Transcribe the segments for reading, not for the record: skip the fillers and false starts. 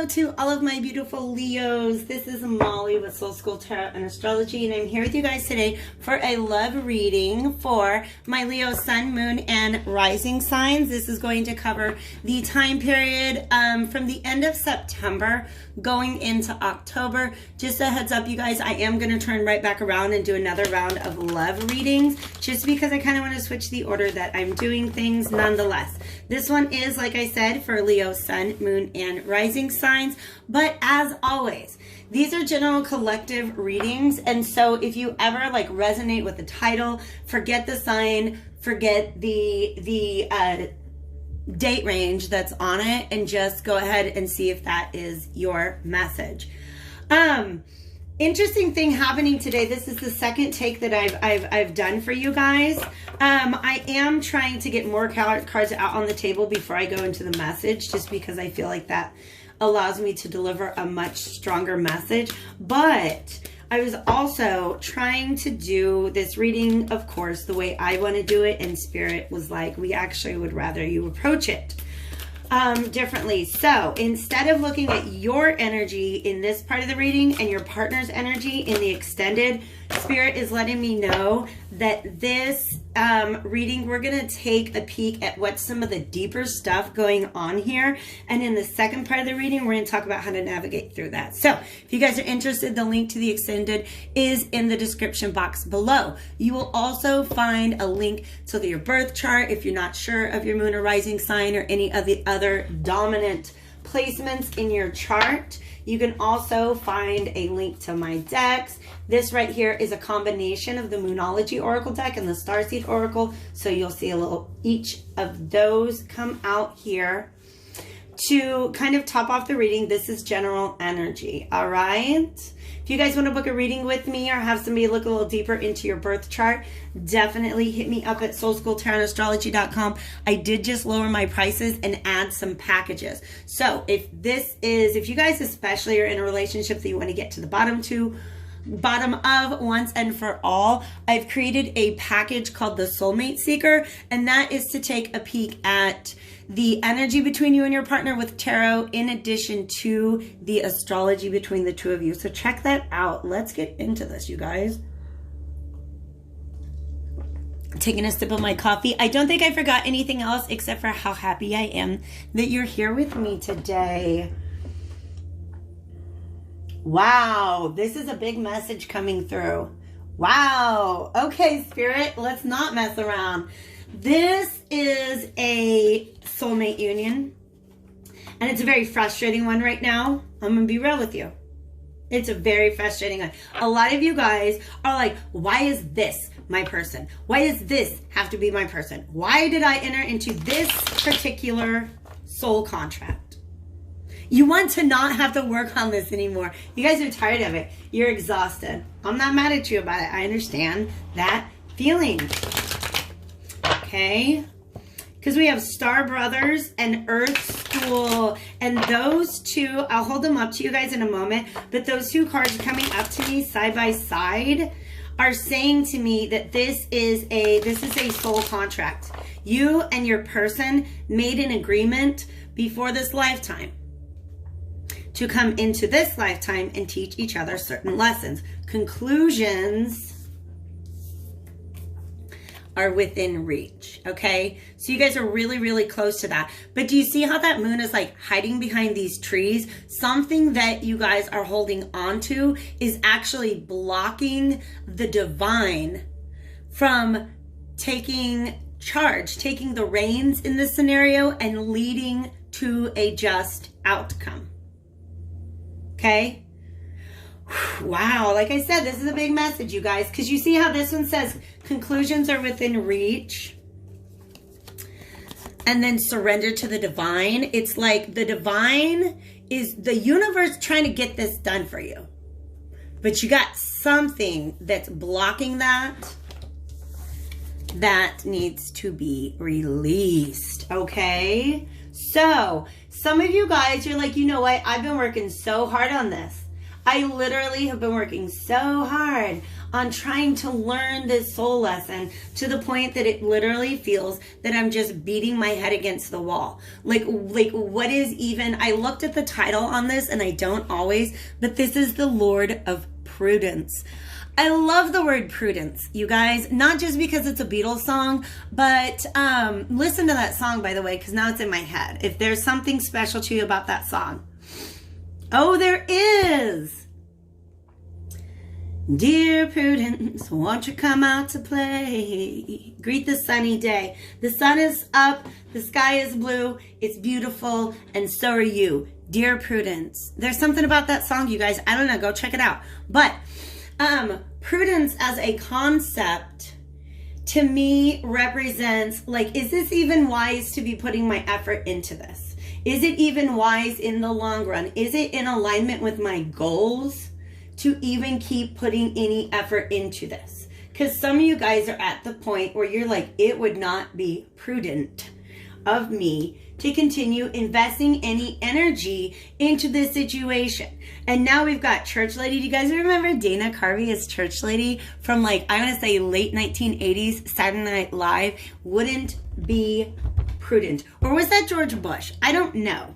Hello to all of my beautiful Leos. This is Molly with Soul School Tarot and Astrology, and I'm here with you guys today for a love reading for my Leo Sun, Moon, and Rising signs. This is going to cover the time period from the end of September going into October. Just a heads up, you guys, I am going to turn right back around and do another round of love readings just because I kind of want to switch the order that I'm doing things nonetheless. This one is, like I said, for Leo Sun, Moon, and Rising signs. But as always, these are general collective readings. And so if you ever like resonate with the title, forget the sign, forget the date range that's on it, and just go ahead and see if that is your message. Interesting thing happening today. This is the second take that I've done for you guys. I am trying to get more cards out on the table before I go into the message, just because I feel like that allows me to deliver a much stronger message. But I was also trying to do this reading, of course, the way I want to do it, and Spirit was like, we actually would rather you approach it differently. So instead of looking at your energy in this part of the reading and your partner's energy in the extended, Spirit is letting me know that this reading, we're going to take a peek at what's some of the deeper stuff going on here. And in the second part of the reading, we're going to talk about how to navigate through that. So if you guys are interested, the link to the extended is in the description box below. You will also find a link to your birth chart if you're not sure of your moon or rising sign or any of the other dominant placements in your chart. You can also find a link to my decks. This right here is a combination of the Moonology Oracle deck and the Starseed Oracle. So you'll see a little each of those come out here to kind of top off the reading. This is general energy. All right. If you guys want to book a reading with me or have somebody look a little deeper into your birth chart, definitely hit me up at soulschooltarotastrology.com. I did just lower my prices and add some packages. So if you guys especially are in a relationship that you want to get to the bottom of once and for all, I've created a package called the Soulmate Seeker, and that is to take a peek at the energy between you and your partner with tarot, in addition to the astrology between the two of you. So check that out. Let's get into this, you guys. Taking a sip of my coffee. I don't think I forgot anything else except for how happy I am that you're here with me today. Wow, this is a big message coming through. Wow. Okay, Spirit, let's not mess around. This is a soulmate union, and it's a very frustrating one right now. I'm going to be real with you. It's a very frustrating one. A lot of you guys are like, why is this my person? Why does this have to be my person? Why did I enter into this particular soul contract? You want to not have to work on this anymore. You guys are tired of it. You're exhausted. I'm not mad at you about it. I understand that feeling. Okay? Because we have Star Brothers and Earth School. And those two, I'll hold them up to you guys in a moment. But those two cards coming up to me side by side are saying to me that this is a soul contract. You and your person made an agreement before this lifetime to come into this lifetime and teach each other certain lessons. Conclusions are within reach, okay? So you guys are really, really close to that. But do you see how that moon is like hiding behind these trees? Something that you guys are holding on to is actually blocking the divine from taking charge, taking the reins in this scenario and leading to a just outcome. Okay? Wow, like I said, this is a big message, you guys, because you see how this one says conclusions are within reach and then surrender to the divine. It's like the divine is the universe trying to get this done for you, but you got something that's blocking that needs to be released. Okay, so some of you guys, you're like, you know what, I've been working so hard on this. I literally have been working so hard on trying to learn this soul lesson to the point that it literally feels that I'm just beating my head against the wall. Like what is even, I looked at the title on this and I don't always, but this is the Lord of Prudence. I love the word prudence, you guys, not just because it's a Beatles song, but listen to that song, by the way, because now it's in my head. If there's something special to you about that song. Oh, there is. Dear Prudence, won't you come out to play? Greet the sunny day. The sun is up, the sky is blue, it's beautiful, and so are you. Dear Prudence. There's something about that song, you guys. I don't know, go check it out. But prudence as a concept to me represents, like, is this even wise to be putting my effort into this? Is it even wise in the long run? Is it in alignment with my goals to even keep putting any effort into this? Because some of you guys are at the point where you're like, it would not be prudent of me to continue investing any energy into this situation. And now we've got Church Lady. Do you guys remember Dana Carvey as Church Lady from, like, I want to say late 1980s Saturday Night Live? Wouldn't be prudent. Or was that George Bush? I don't know.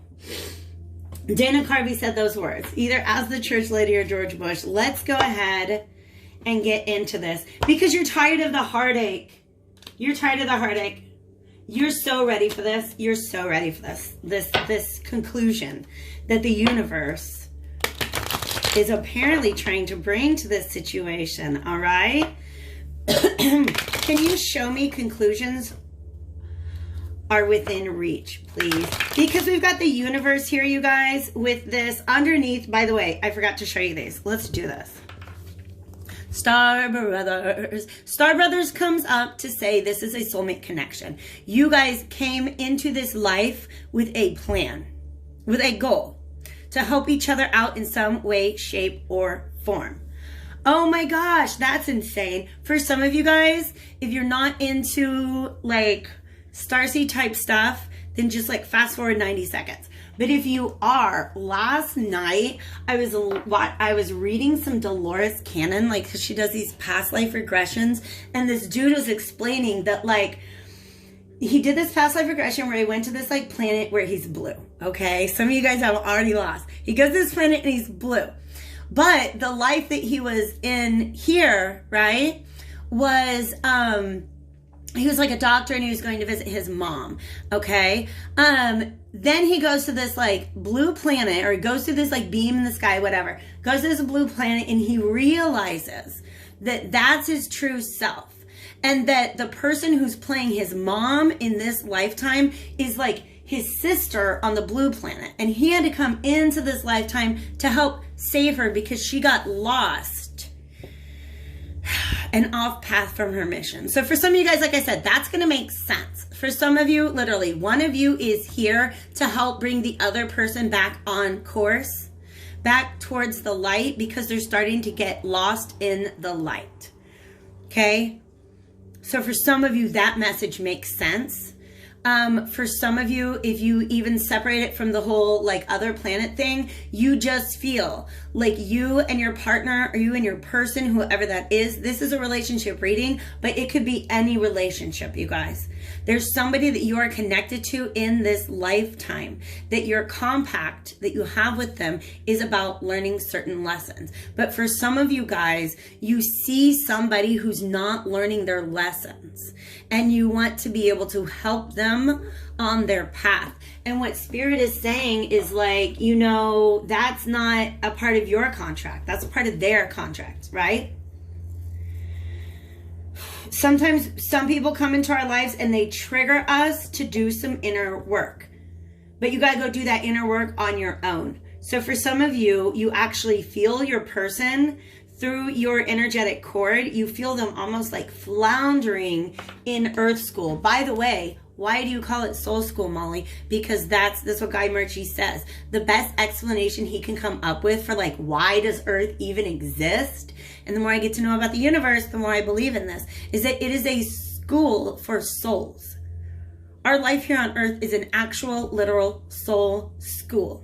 Dana Carvey said those words, either as the Church Lady or George Bush. Let's go ahead and get into this because you're tired of the heartache. You're tired of the heartache. You're so ready for this. You're so ready for this conclusion that the universe is apparently trying to bring to this situation. All right. Can you show me conclusions are within reach, please? Because we've got the universe here, you guys, with this underneath. By the way, I forgot to show you these. Let's do this. Star Brothers. Star Brothers comes up to say this is a soulmate connection. You guys came into this life with a plan, with a goal to help each other out in some way, shape, or form. Oh my gosh, that's insane. For some of you guys, if you're not into like Starseed type stuff, then just like fast forward 90 seconds. But if you are, last night I was reading some Dolores Cannon, like, 'cause she does these past life regressions, and this dude was explaining that, like, he did this past life regression where he went to this like planet where he's blue. Okay, some of you guys have already lost. He goes to this planet and he's blue, but the life that he was in here, right, was he was like a doctor and he was going to visit his mom. Okay. Then he goes to this like blue planet, or he goes to this like beam in the sky, whatever, goes to this blue planet, and he realizes that that's his true self. And that the person who's playing his mom in this lifetime is like his sister on the blue planet. And he had to come into this lifetime to help save her because she got lost and off path from her mission. So for some of you guys, like I said, that's going to make sense. For some of you, literally, one of you is here to help bring the other person back on course, back towards the light, because they're starting to get lost in the light. Okay? So for some of you, that message makes sense. For some of you, if you even separate it from the whole like other planet thing, you just feel like you and your partner, or you and your person, whoever that is, this is a relationship reading, but it could be any relationship, you guys. There's somebody that you are connected to in this lifetime, that your compact that you have with them is about learning certain lessons. But for some of you guys, you see somebody who's not learning their lessons, and you want to be able to help them on their path. And what Spirit is saying is like, you know, that's not a part of your contract. That's a part of their contract, right? Sometimes some people come into our lives and they trigger us to do some inner work. But you got to go do that inner work on your own. So for some of you, you actually feel your person through your energetic cord. You feel them almost like floundering in Earth School. By the way, why do you call it Soul School, Molly? Because that's what Guy Murchie says. The best explanation he can come up with for like, why does Earth even exist? And the more I get to know about the universe, the more I believe in this, is that it is a school for souls. Our life here on Earth is an actual, literal soul school.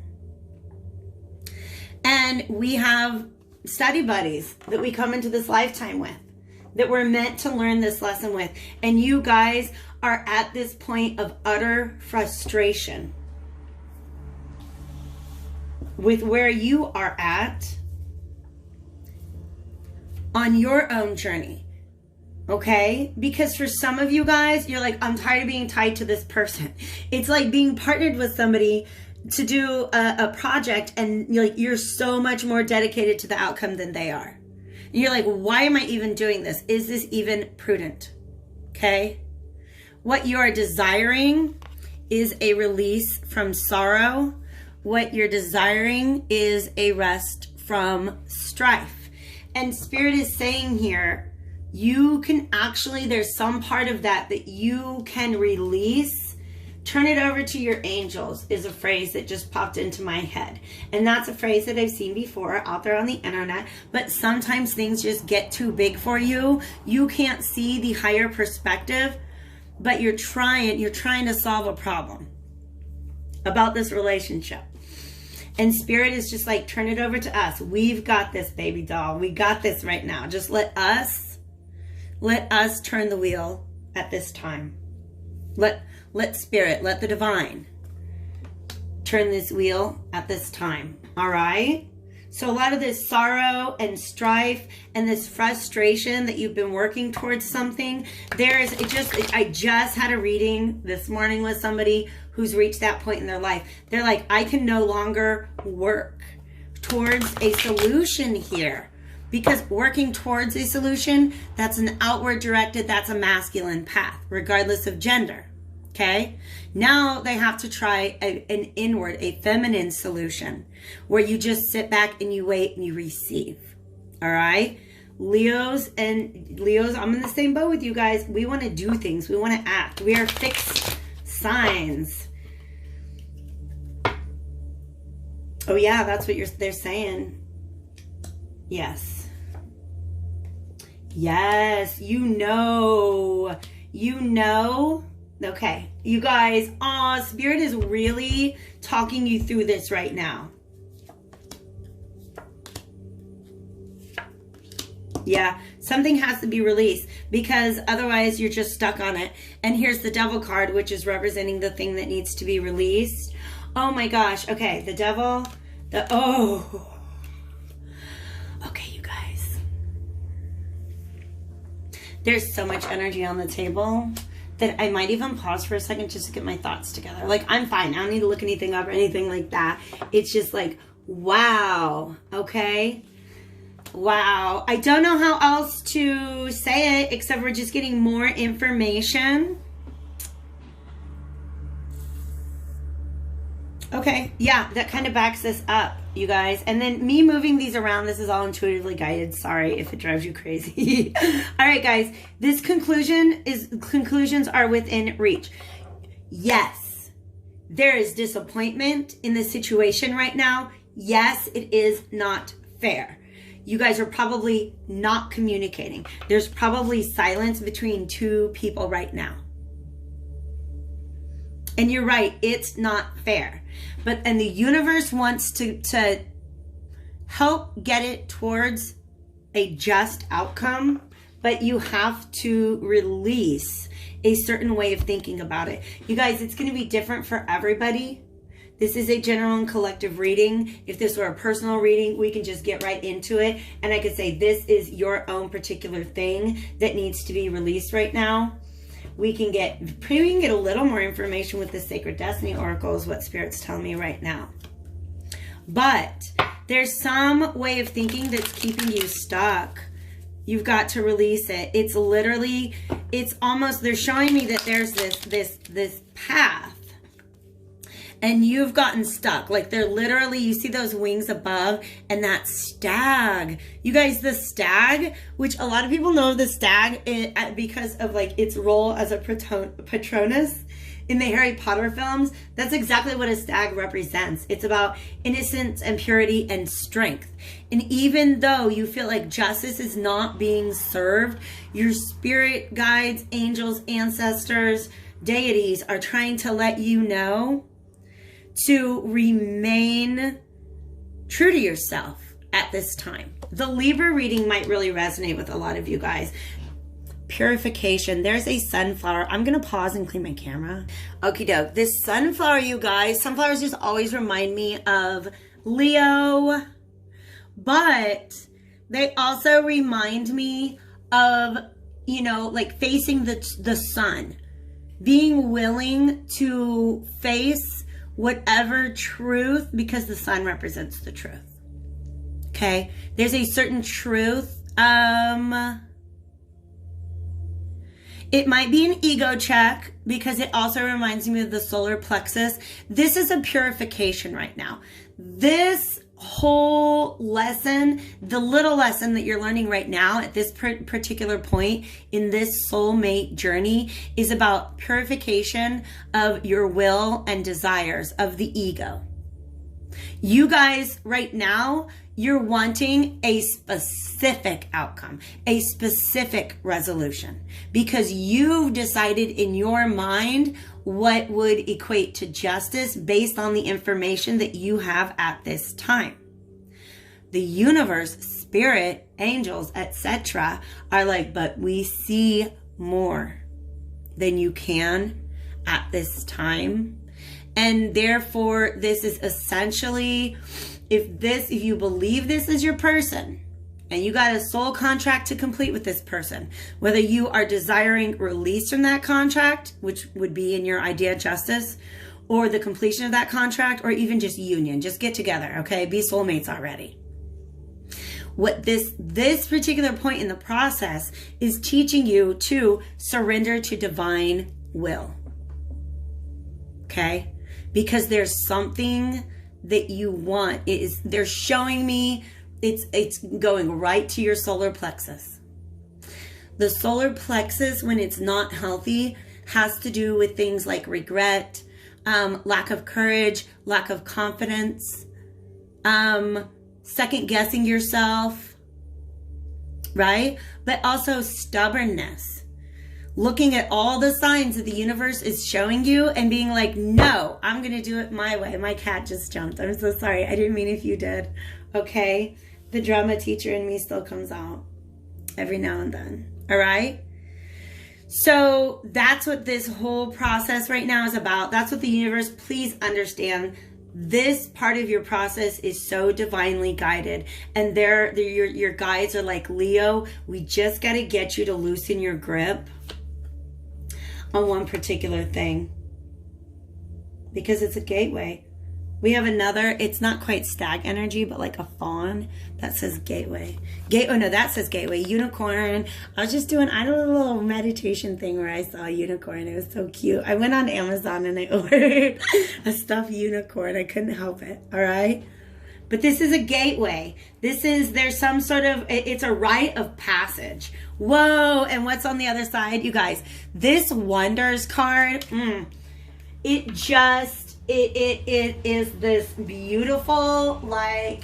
And we have study buddies that we come into this lifetime with, that we're meant to learn this lesson with. And you guys are at this point of utter frustration with where you are at on your own journey. Okay? Because for some of you guys, you're like, I'm tired of being tied to this person. It's like being partnered with somebody to do a project, and you're so much more dedicated to the outcome than they are. And you're like, why am I even doing this? Is this even prudent? Okay? What you are desiring is a release from sorrow. What you're desiring is a rest from strife. And Spirit is saying here, you can actually, there's some part of that you can release. Turn it over to your angels is a phrase that just popped into my head. And that's a phrase that I've seen before out there on the internet. But sometimes things just get too big for you. You can't see the higher perspective, but you're trying to solve a problem about this relationship. And Spirit is just like, turn it over to us. We've got this, baby doll. We got this right now. Just let us turn the wheel at this time. Let Spirit, let the divine turn this wheel at this time. All right? So a lot of this sorrow and strife and this frustration that you've been working towards something, I just had a reading this morning with somebody who's reached that point in their life. They're like, I can no longer work towards a solution here. Because working towards a solution, that's an outward directed, that's a masculine path, regardless of gender. Okay? Now they have to try an inward, a feminine solution, where you just sit back and you wait and you receive. All right? Leos, I'm in the same boat with you guys. We want to do things. We want to act. We are fixed signs. Oh yeah, that's what they're saying. Yes. Yes, you know. Okay, you guys, Spirit is really talking you through this right now. Yeah, something has to be released, because otherwise you're just stuck on it. And here's the Devil card, which is representing the thing that needs to be released. Oh my gosh. Okay, the Devil. Okay, you guys. There's so much energy on the table that I might even pause for a second just to get my thoughts together. Like, I'm fine. I don't need to look anything up or anything like that. It's just like, wow. Okay? Wow. I don't know how else to say it except we're just getting more information. Okay, yeah, that kind of backs this up, you guys. And then me moving these around, this is all intuitively guided. Sorry if it drives you crazy. All right, guys, conclusions are within reach. Yes, there is disappointment in the situation right now. Yes, it is not fair. You guys are probably not communicating. There's probably silence between two people right now. And you're right, it's not fair. And the universe wants to help get it towards a just outcome, but you have to release a certain way of thinking about it. You guys, it's going to be different for everybody. This is a general and collective reading. If this were a personal reading, we can just get right into it. And I could say, this is your own particular thing that needs to be released right now. We can get a little more information with the Sacred Destiny Oracle is what Spirit's telling me right now. But there's some way of thinking that's keeping you stuck. You've got to release it. It's literally, it's almost, they're showing me that there's this path. And you've gotten stuck. Like, they're literally, you see those wings above and that stag. You guys, the stag, which a lot of people know of the stag because of like its role as a Patronus in the Harry Potter films. That's exactly what a stag represents. It's about innocence and purity and strength. And even though you feel like justice is not being served, your spirit guides, angels, ancestors, deities are trying to let you know to remain true to yourself. at this time. The Libra reading might really resonate with a lot of you guys. Purification. There's a sunflower. I'm going to pause and clean my camera. Okie doke. This sunflower, you guys, sunflowers just always remind me of Leo, but they also remind me of, you know, like facing the sun, being willing to face whatever truth, because the sun represents the truth. Okay. There's a certain truth. It might be an ego check because it also reminds me of the solar plexus. This is a purification right now. This whole lesson, the little lesson that you're learning right now at this particular point in this soulmate journey, is about purification of your will and desires of the ego. You guys right now, you're wanting a specific outcome, a specific resolution, because you've decided in your mind what would equate to justice based on the information that you have at this time. The universe, spirit, angels, etc. are like, but we see more than you can at this time. And therefore, this is essentially, if you believe this is your person and you got a soul contract to complete with this person, whether you are desiring release from that contract, which would be in your idea of justice, or the completion of that contract, or even just union, just get together, okay? Be soulmates already. What this particular point in the process is teaching you to surrender to divine will, okay? Because there's something that you want. They're showing me it's going right to your solar plexus. The solar plexus, when it's not healthy, has to do with things like regret, lack of courage, lack of confidence, second guessing yourself, right? But also stubbornness. Looking at all the signs that the universe is showing you and being like, no, I'm going to do it my way. My cat just jumped. I'm so sorry. I didn't mean if you did. Okay. The drama teacher in me still comes out every now and then. All right. So that's what this whole process right now is about. That's what the universe, please understand. This part of your process is so divinely guided, and your guides are like, Leo, we just got to get you to loosen your grip on one particular thing, because it's a gateway. We have another, it's not quite stag energy, but like a fawn that says gateway. Oh no, that says gateway. Unicorn. I did a little meditation thing where I saw a unicorn. It was so cute. I went on Amazon and I ordered a stuffed unicorn. I couldn't help it. All right. But this is a gateway. There's some sort of, it's a rite of passage. Whoa. And what's on the other side? You guys, this Wonders card, it is this beautiful, like,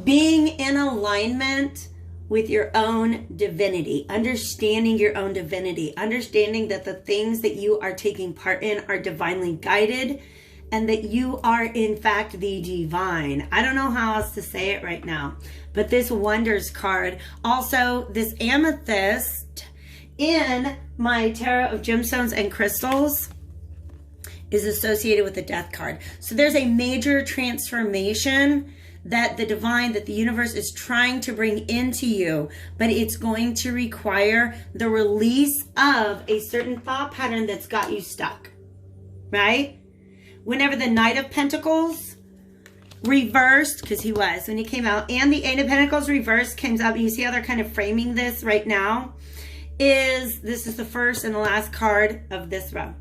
being in alignment with your own divinity, understanding your own divinity, understanding that the things that you are taking part in are divinely guided, and that you are in fact the divine. I don't know how else to say it right now, but this Wonders card, also this amethyst in my Tarot of Gemstones and Crystals, is associated with the Death card. So there's a major transformation that the divine, that the universe is trying to bring into you, but it's going to require the release of a certain thought pattern that's got you stuck, right? Whenever the Knight of Pentacles reversed, because he was, when he came out, and the Eight of Pentacles reversed comes up, you see how they're kind of framing this right now, this is the first and the last card of this row.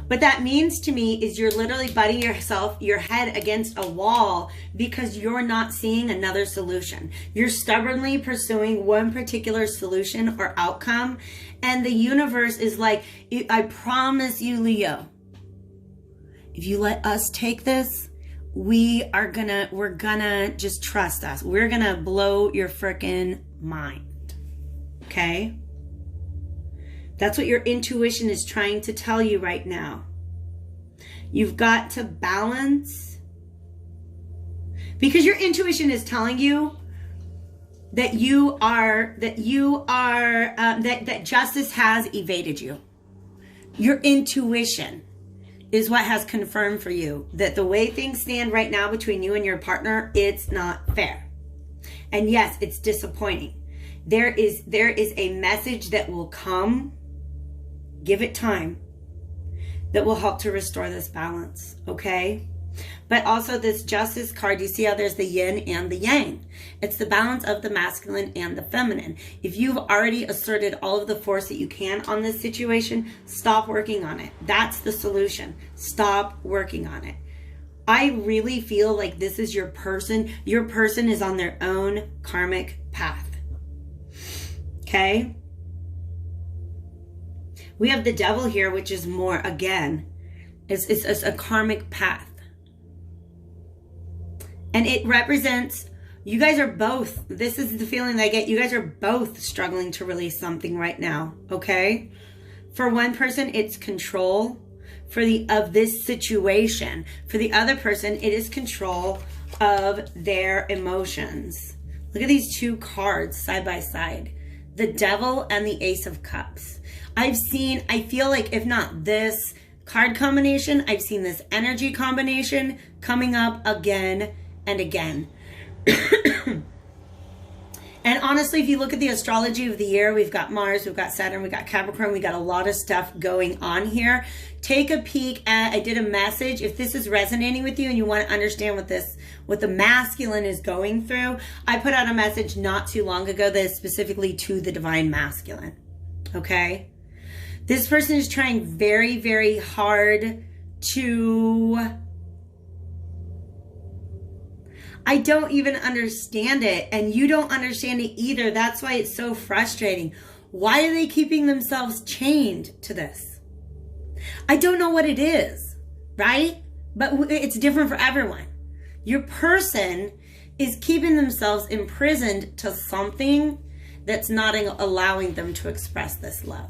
What that means to me is you're literally butting your head against a wall because you're not seeing another solution. You're stubbornly pursuing one particular solution or outcome, and the universe is like, I promise you, Leo, if you let us take this, we're gonna just trust us. We're gonna blow your freaking mind. Okay? That's what your intuition is trying to tell you right now. You've got to balance Because your intuition is telling you that that justice has evaded you. Your intuition is what has confirmed for you that the way things stand right now between you and your partner, it's not fair. And yes, it's disappointing. There is a message that will come, give it time, that will help to restore this balance, okay? But also this justice card, you see how there's the yin and the yang. It's the balance of the masculine and the feminine. If you've already asserted all of the force that you can on this situation, stop working on it. That's the solution. Stop working on it. I really feel like this is your person. Your person is on their own karmic path. Okay? We have the devil here, which is more, again, it's a karmic path. And it represents, you guys are both, this is the feeling that I get, you guys are both struggling to release something right now, okay? For one person, it's control of this situation. For the other person, it is control of their emotions. Look at these two cards side by side. The devil and the ace of cups. I feel like if not this card combination, I've seen this energy combination coming up again and again. And honestly, if you look at the astrology of the year, we've got Mars, we've got Saturn, we've got Capricorn, we got a lot of stuff going on here. Take a peek at, I did a message. If this is resonating with you and you want to understand what the masculine is going through, I put out a message not too long ago that is specifically to the divine masculine. Okay? This person is trying very, very hard to, I don't even understand it, and you don't understand it either. That's why it's so frustrating. Why are they keeping themselves chained to this? I don't know what it is, right? But it's different for everyone. Your person is keeping themselves imprisoned to something that's not allowing them to express this love.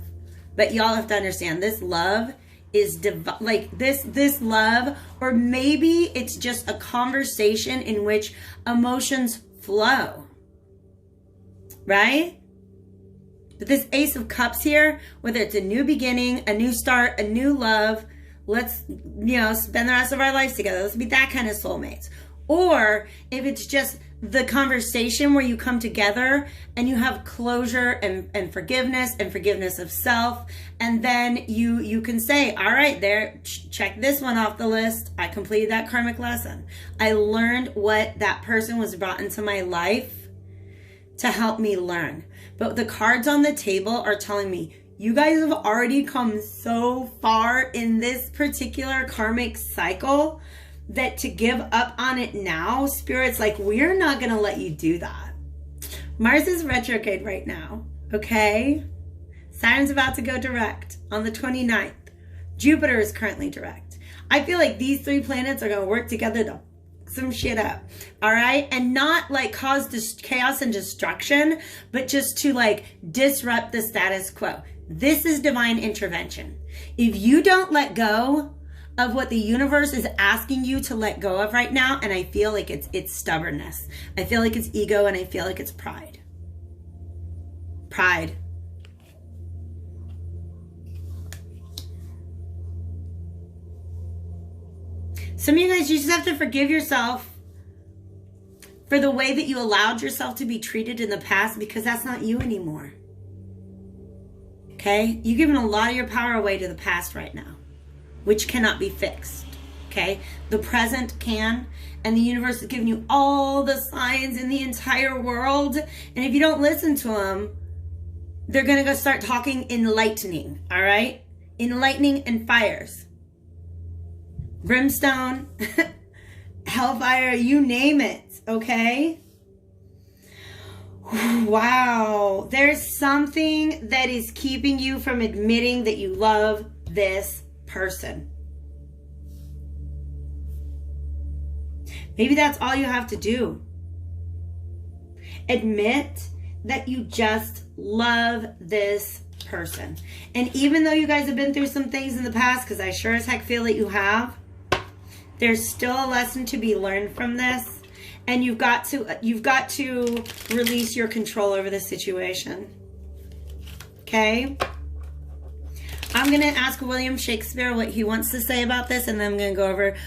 But y'all have to understand, this love is like this love, or maybe it's just a conversation in which emotions flow, right? But this ace of cups here, whether it's a new beginning, a new start, a new love, let's, spend the rest of our lives together. Let's be that kind of soulmates. Or if it's just the conversation where you come together and you have closure and forgiveness of self. And then you can say, all right, there, check this one off the list. I completed that karmic lesson. I learned what that person was brought into my life to help me learn. But the cards on the table are telling me, you guys have already come so far in this particular karmic cycle that to give up on it now, Spirit's like, we're not going to let you do that. Mars is retrograde right now, okay? Saturn's about to go direct on the 29th. Jupiter is currently direct. I feel like these three planets are going to work together to fuck some shit up, all right? And not like cause chaos and destruction, but just to like disrupt the status quo. This is divine intervention. If you don't let go of what the universe is asking you to let go of right now, and I feel like it's stubbornness. I feel like it's ego, and I feel like it's pride. Pride. Some of you guys, you just have to forgive yourself for the way that you allowed yourself to be treated in the past, because that's not you anymore. Okay? You're giving a lot of your power away to the past right now, which cannot be fixed, okay? The present can, and the universe is giving you all the signs in the entire world, and if you don't listen to them, they're gonna go start talking enlightening, all right? Enlightening and fires. Brimstone, hellfire, you name it, okay? Wow, there's something that is keeping you from admitting that you love this person. Maybe that's all you have to do. Admit that you just love this person. And even though you guys have been through some things in the past, because I sure as heck feel that you have, there's still a lesson to be learned from this. And you've got to release your control over the situation. Okay? I'm going to ask William Shakespeare what he wants to say about this, and then I'm going to go over...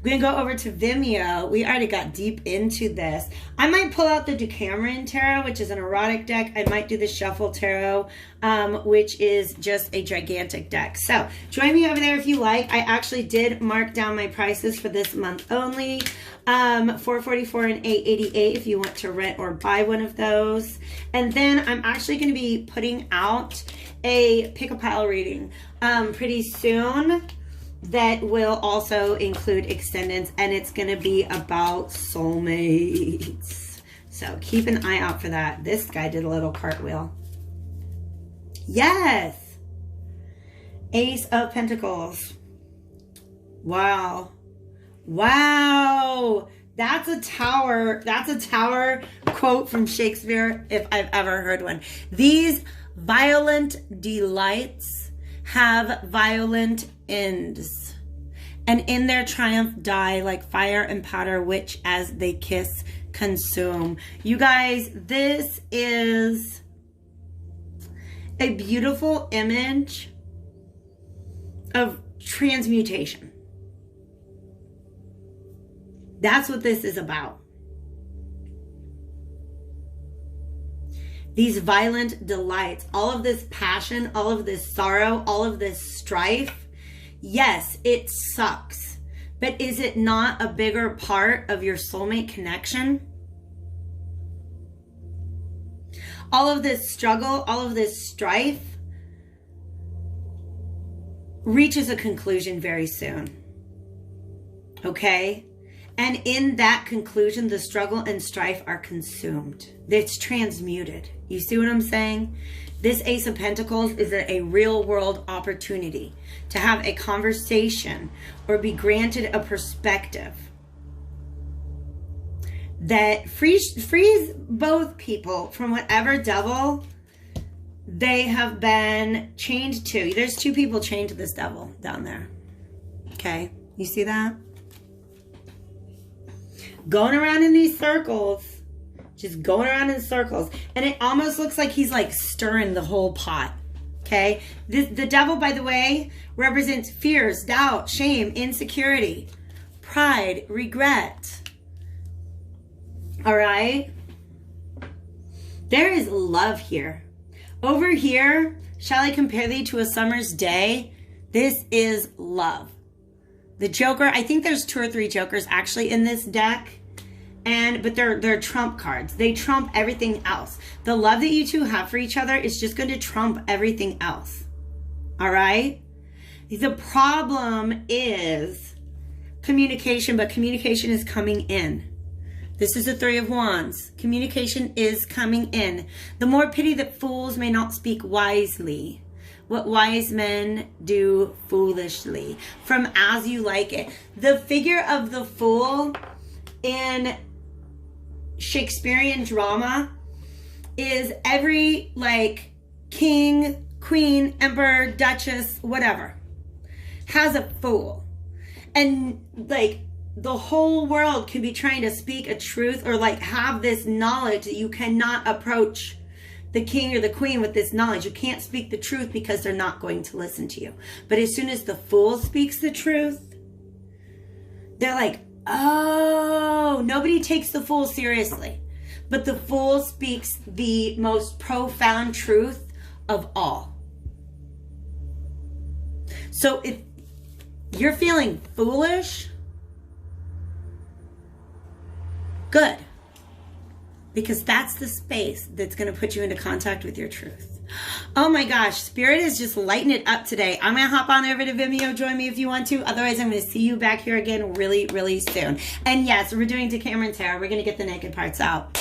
I'm going to go over to Vimeo. We already got deep into this. I might pull out the Decameron Tarot, which is an erotic deck. I might do the Shuffle Tarot, which is just a gigantic deck. So join me over there if you like. I actually did mark down my prices for this month only. $444 and $888 if you want to rent or buy one of those. And then I'm actually going to be putting out a pick-a-pile reading pretty soon. That will also include extendeds, and it's going to be about soulmates. So keep an eye out for that. This guy did a little cartwheel. Yes. Ace of Pentacles. Wow. Wow. That's a tower. That's a tower quote from Shakespeare if I've ever heard one. These violent delights have violent ends, and in their triumph die like fire and powder, which as they kiss consume. You guys, this is a beautiful image of transmutation. That's what this is about. These violent delights, all of this passion, all of this sorrow, all of this strife. Yes, it sucks, but is it not a bigger part of your soulmate connection? All of this struggle, all of this strife reaches a conclusion very soon. Okay? And in that conclusion, the struggle and strife are consumed. It's transmuted. You see what I'm saying? This Ace of Pentacles is a real world opportunity to have a conversation or be granted a perspective that frees both people from whatever devil they have been chained to. There's two people chained to this devil down there. Okay, you see that? Going around in these circles. Just going around in circles. And it almost looks like he's like stirring the whole pot. Okay? The devil, by the way, represents fears, doubt, shame, insecurity, pride, regret. Alright? There is love here. Over here, shall I compare thee to a summer's day? This is love. The Joker, I think there's 2 or 3 Jokers actually in this deck. But they're trump cards. They trump everything else. The love that you two have for each other is just going to trump everything else. All right? The problem is communication, but communication is coming in. This is the 3 of Wands. Communication is coming in. The more pity that fools may not speak wisely. What wise men do foolishly. From As You Like It. The figure of the fool in Shakespearean drama is every like king, queen, emperor, duchess, whatever has a fool. And like the whole world can be trying to speak a truth or like have this knowledge that you cannot approach the king or the queen with this knowledge. You can't speak the truth because they're not going to listen to you. But as soon as the fool speaks the truth, they're like, oh, nobody takes the fool seriously. But the fool speaks the most profound truth of all. So if you're feeling foolish, good. Because that's the space that's going to put you into contact with your truth. Oh my gosh, Spirit is just lighting it up today. I'm going to hop on over to Vimeo. Join me if you want to. Otherwise, I'm going to see you back here again really, really soon. And yes, we're doing Decameron Tarot. We're going to get the naked parts out.